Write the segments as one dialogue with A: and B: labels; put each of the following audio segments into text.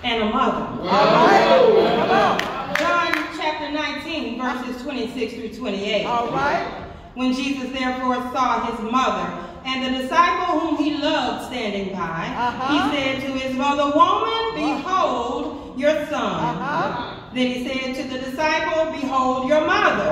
A: and a mother.
B: All right. Come on.
A: John chapter 19, verses 26 through 28.
B: All right.
A: When Jesus therefore saw his mother and the disciple whom he loved standing by, he said to his mother, "Woman, behold your son." Then he said to the disciple, "Behold your mother."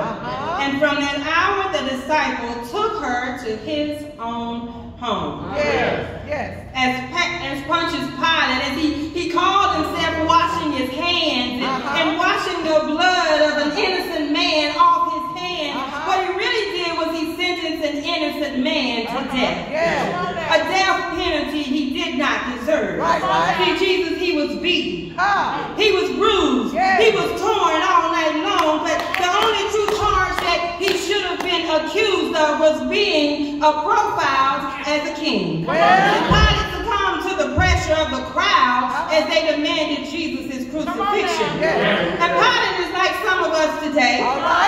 A: And from that hour the disciple took her to his own home.
B: Yes, yes.
A: As Pontius Pilate, as he called himself washing his hands and washing the blood of an innocent man off his hands, what he really did was he sentenced an innocent man to death. A death penalty he did not deserve. See, Jesus, he was beaten. He was bruised. He was torn all night long, but the only true charge that he should have been accused of was being profiled as a king. Pilate succumbed to the pressure of the crowd as they demanded Jesus' crucifixion. And Pilate is like some of us today.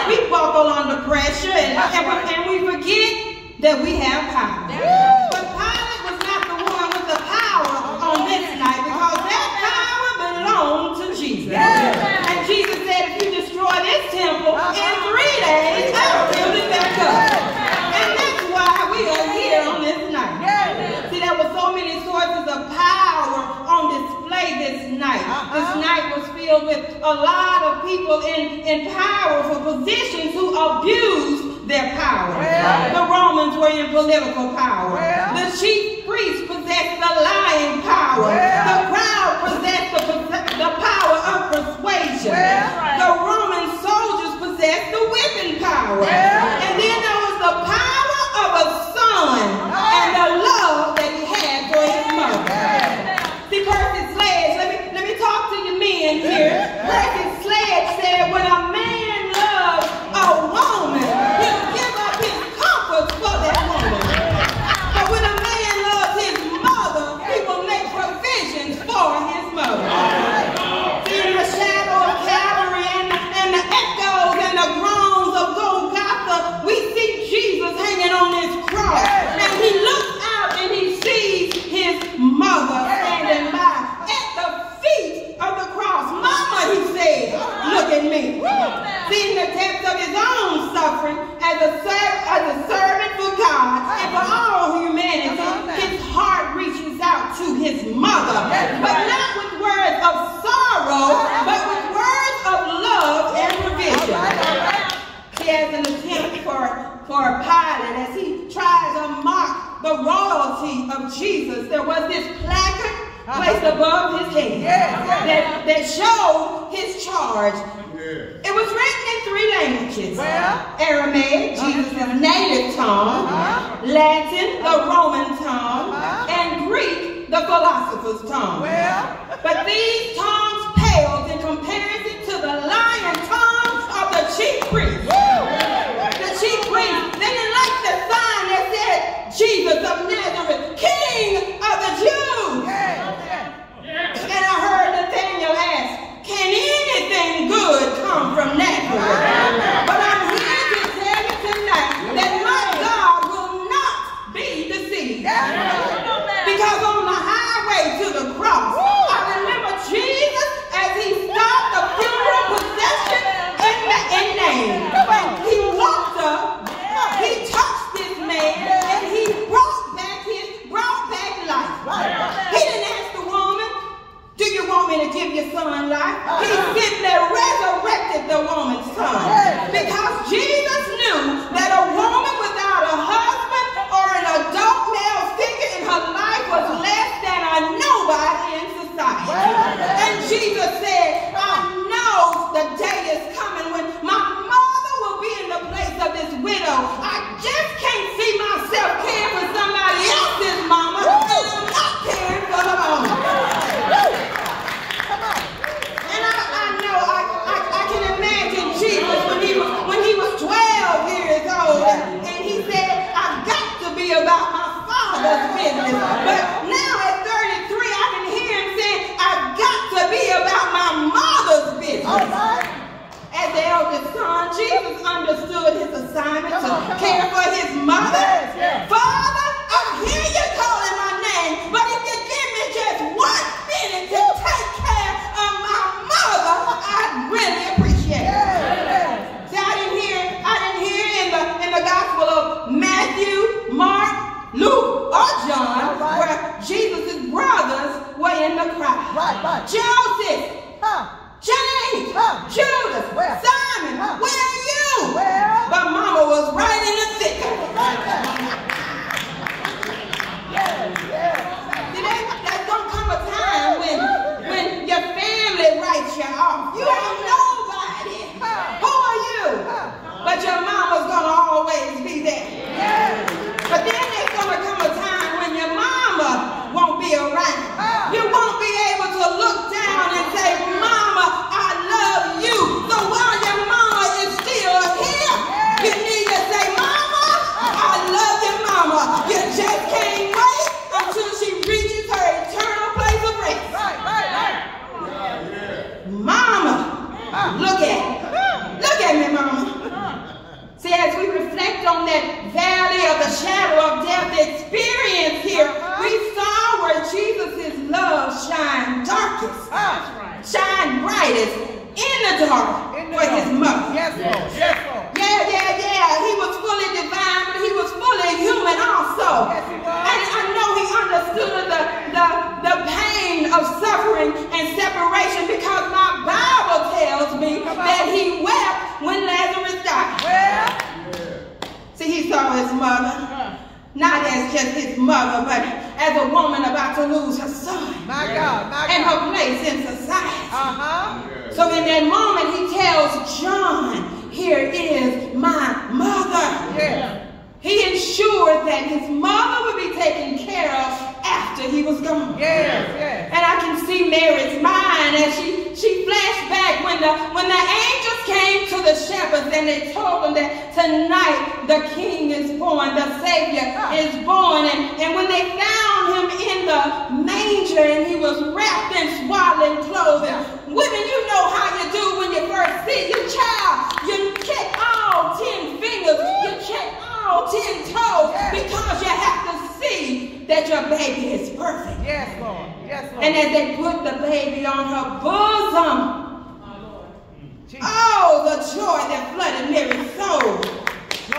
A: We buckle under pressure and we forget that we have power. But Pilate was not the one with the power on this night, because that power belonged to Jesus. And Jesus said, if you destroy this temple in 3 days, I'll build it back up. And that's why we are here on this night. See, there were so many sources of power on display this night. This night was filled with a lot of people in powerful positions who abused their power. The Romans were in political power. The chief priests possessed the lying power. The crowd possessed the power of persuasion. The Roman soldiers possessed the whipping power. And then there was the power of a son and the love that he had for his mother. See, Percy Sledge, let me talk to you men here. Percy Sledge said, when a man loves a woman, he'll give up his comforts for that woman. But when a man loves his mother, he will make provisions for his mother. See, in the shadow of Calvary and the echoes and the groans of Golgotha, we see Jesus hanging on this cross. And he looks out and he sees his mother standing by at the feet of the cross. Mama, he said, look at me. See, in the depths of his own suffering as a servant for God and for all humanity, his heart reaches out to his mother. But not with words of sorrow, but with words of love and provision. She has an attempt for Pilate as he tries to mock the royalty of Jesus. There was this placard placed above his head that showed his charge. It was written in 3 languages. Aramaic, Jesus' native tongue, Latin, the Roman tongue, and Greek, the philosopher's tongue. But these tongues paled in comparison to the lion tongue of the chief priest. The chief priest, they didn't like the sign that said Jesus of Nazareth, King of the Jews. And I heard Nathaniel ask, can anything good come from Nazareth? But I'm here to tell you tonight that my God will not be deceived. Because on the highway to the cross, I remember Jesus as he stopped the funeral procession in name. And he walked up, he touched this man, and he brought back life. He didn't ask the woman, do you want me to give your son life? He simply resurrected the woman's son. Because Jesus knew that a woman without a husband or an adult male figure in her life was less than a nobody in society. And Jesus said, I know the day is coming when my mother will be in the place of this widow. I just can't see myself caring for somebody else's mama, and I'm not caring for her own. And I know I can imagine Jesus when he was 12 years old, and child.
B: Right.
A: Joseph,
B: Huh.
A: James, Judas,
B: Where?
A: Simon, where are you?
B: Well.
A: But mama was right in the thick of it.
B: Yes.
A: See, there's gonna come a time when your family writes you off. You ain't nobody. Who are you? But your mama's gonna always be there.
B: Yes.
A: But then there's gonna come a time when your mama won't be around. You won't be able to look down and say, Mama, I love you. So while your mama is still here, you need to say, Mama, I love you, Mama. You just can't wait until she reaches her eternal place of rest.
B: Right.
A: Mama, look at me, Mama. See, as we reflect on that valley of the shadow of death experience here, we saw where Jesus' love shined darkest, shine brightest in the dark for his mother.
B: Yes, Lord.
A: Yeah. He was fully divine, but he was fully human also.
B: Yes, he was.
A: And I know he understood the pain of suffering and separation, because my Bible tells me that he wept when Lazarus died.
B: Well.
A: See, he saw his mother, not as just his mother, but as a woman about to lose her son.
B: My God.
A: And her place in society.
B: So
A: in that moment, he tells John, here is my mother.
B: Yeah.
A: He ensured that his mother would be taken care of after he was gone.
B: Yes.
A: And I can see Mary's mind as she flashed back when the angels came to the shepherds and they told them that tonight the king is born, the Savior is born. And when they found him in the manger and he was wrapped in swaddling clothing, women, you know how you do when you first see your child. You check all 10 fingers, you check all 10 toes, because you have to see that your baby is perfect.
B: Yes, Lord.
A: And as they put the baby on her bosom, oh, the joy that flooded Mary's soul.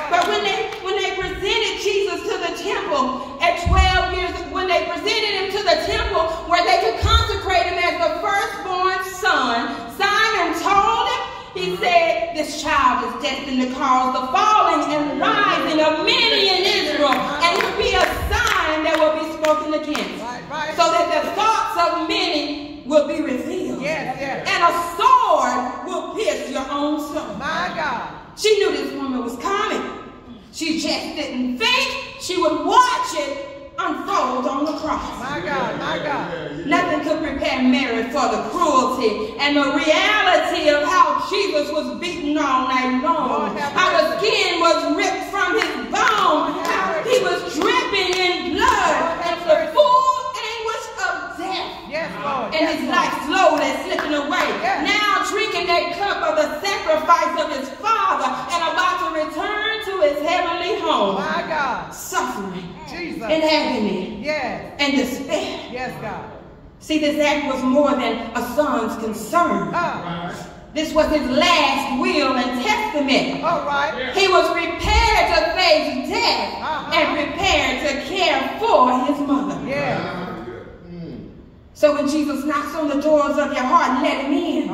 A: But when they presented Jesus to the temple at 12 years, when they presented him to the temple where they could consecrate him as the firstborn son, Simon told him, he said, this child is destined to cause the falling and rising of many in Israel, and it will be a sign that will be spoken against, so that the thoughts of many will be revealed. And a sword will pierce your own soul. My God. She knew this woman was coming. She just didn't think she would watch it unfold on the cross. My God. Nothing could prepare Mary for the cruelty and the reality of how Jesus was beaten all night long, how the skin was ripped from his bone, how he was dripping in blood, and the full anguish of death. And his life slowly slipping away. Now drinking that cup of the sacrifice of his Father and about to return to his heavenly home. My God. Suffering. Jesus. And agony. And despair. Yes, God. See, this act was more than a son's concern. This was his last will and testament. He was prepared to face death and prepared to care for his mother. So when Jesus knocks on the doors of your heart, let him in.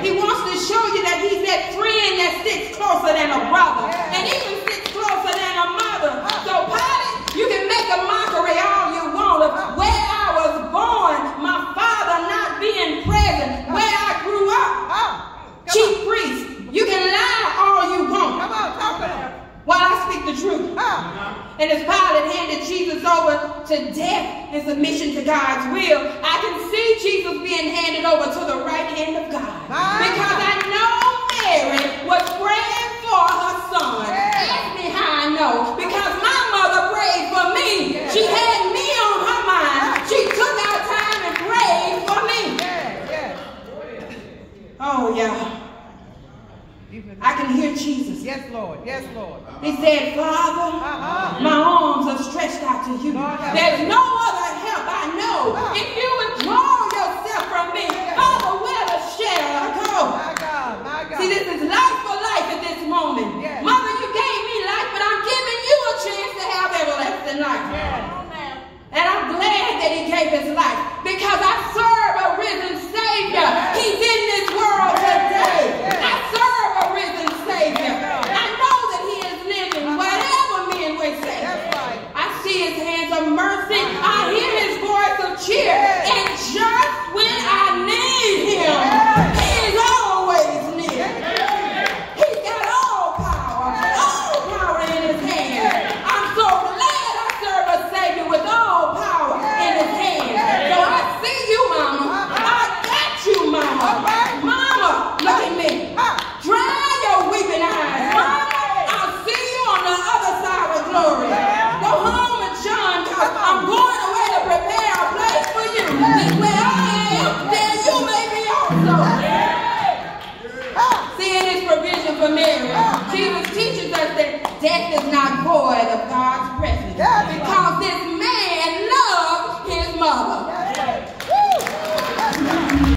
A: He wants to show you that he's that friend that sticks closer than a brother and even sticks closer than a mother. So Pilate, you can make a mockery all you want of where I was born, my father not being present, where I grew up. Chief priest, you can lie all you want. Come on, talk to him. While I speak the truth. And as Pilate handed Jesus over to death in submission to God's will, I can see Jesus being handed over to the right hand of God. Because I know Mary was praying for her son. Ask me how I know. Because my mother prayed for me. She had me on her mind. She took out time and prayed for me. Oh, yeah. I can hear Jesus. Yes, Lord. He said, Father, my arms are stretched out to you. There's no other help I know. If you withdraw yourself from me, Father, where shall I go? See, this is life for life at this moment. Mother, you gave me life, but I'm giving you a chance to have everlasting life. And I'm glad that he gave his life, because I serve a provision for Mary. Jesus teaches us that death is not void of God's presence.
B: Yeah,
A: because this